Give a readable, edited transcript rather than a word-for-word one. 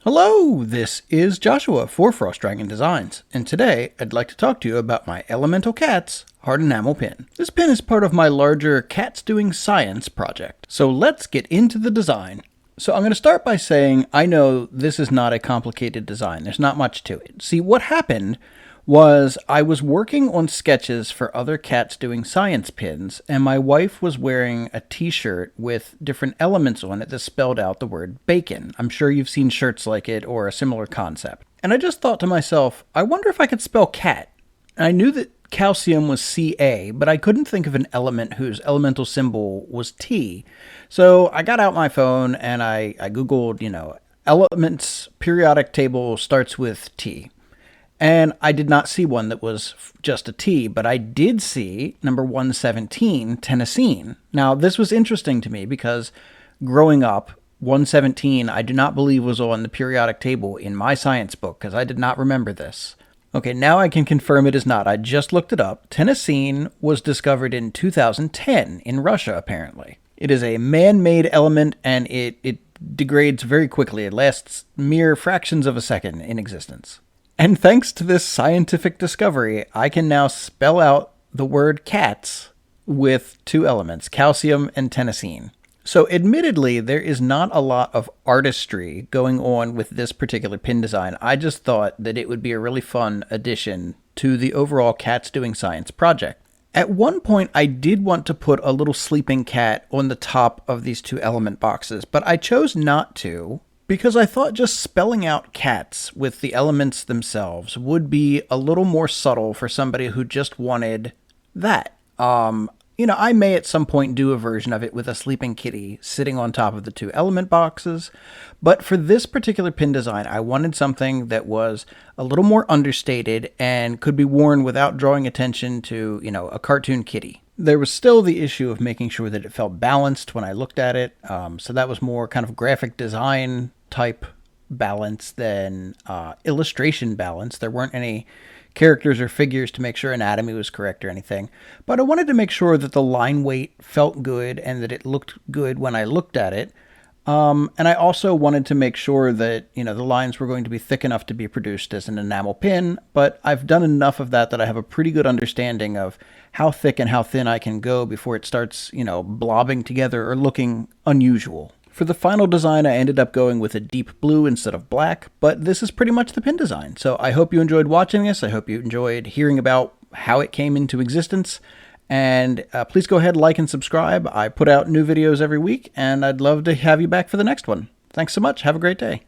Hello, this is Joshua for Frost Dragon Designs, and today I'd like to talk to you about my Elemental Cats hard enamel pin. This pin is part of my larger Cats Doing Science project, so let's get into the design. So I'm going to start by saying I know this is not a complicated design. There's not much to it. See, what happened was I was working on sketches for other Cats Doing Science pins, and my wife was wearing a t-shirt with different elements on it that spelled out the word bacon. I'm sure you've seen shirts like it or a similar concept. And I just thought to myself, I wonder if I could spell cat. And I knew that calcium was Ca, but I couldn't think of an element whose elemental symbol was T. So I got out my phone and I Googled, elements periodic table starts with T. And I did not see one that was just a T, but I did see number 117, Tenessine. Now, this was interesting to me because growing up, 117 I do not believe was on the periodic table in my science book because I did not remember this. Okay, now I can confirm it is not. I just looked it up. Tenessine was discovered in 2010 in Russia, apparently. It is a man-made element and it degrades very quickly. It lasts mere fractions of a second in existence. And thanks to this scientific discovery, I can now spell out the word cats with two elements, calcium and tenessine. So admittedly, there is not a lot of artistry going on with this particular pin design. I just thought that it would be a really fun addition to the overall Cats Doing Science project. At one point, I did want to put a little sleeping cat on the top of these two element boxes, but I chose not to, because I thought just spelling out cats with the elements themselves would be a little more subtle for somebody who just wanted that. I may at some point do a version of it with a sleeping kitty sitting on top of the two element boxes, but for this particular pin design, I wanted something that was a little more understated and could be worn without drawing attention to, a cartoon kitty. There was still the issue of making sure that it felt balanced when I looked at it, so that was more kind of graphic design type balance than illustration balance. There weren't any characters or figures to make sure anatomy was correct or anything, but I wanted to make sure that the line weight felt good and that it looked good when I looked at it. And I also wanted to make sure that, the lines were going to be thick enough to be produced as an enamel pin, but I've done enough of that I have a pretty good understanding of how thick and how thin I can go before it starts, blobbing together or looking unusual. For the final design, I ended up going with a deep blue instead of black, but this is pretty much the pin design. So I hope you enjoyed watching this. I hope you enjoyed hearing about how it came into existence. And please go ahead, like and subscribe. I put out new videos every week, and I'd love to have you back for the next one. Thanks so much. Have a great day.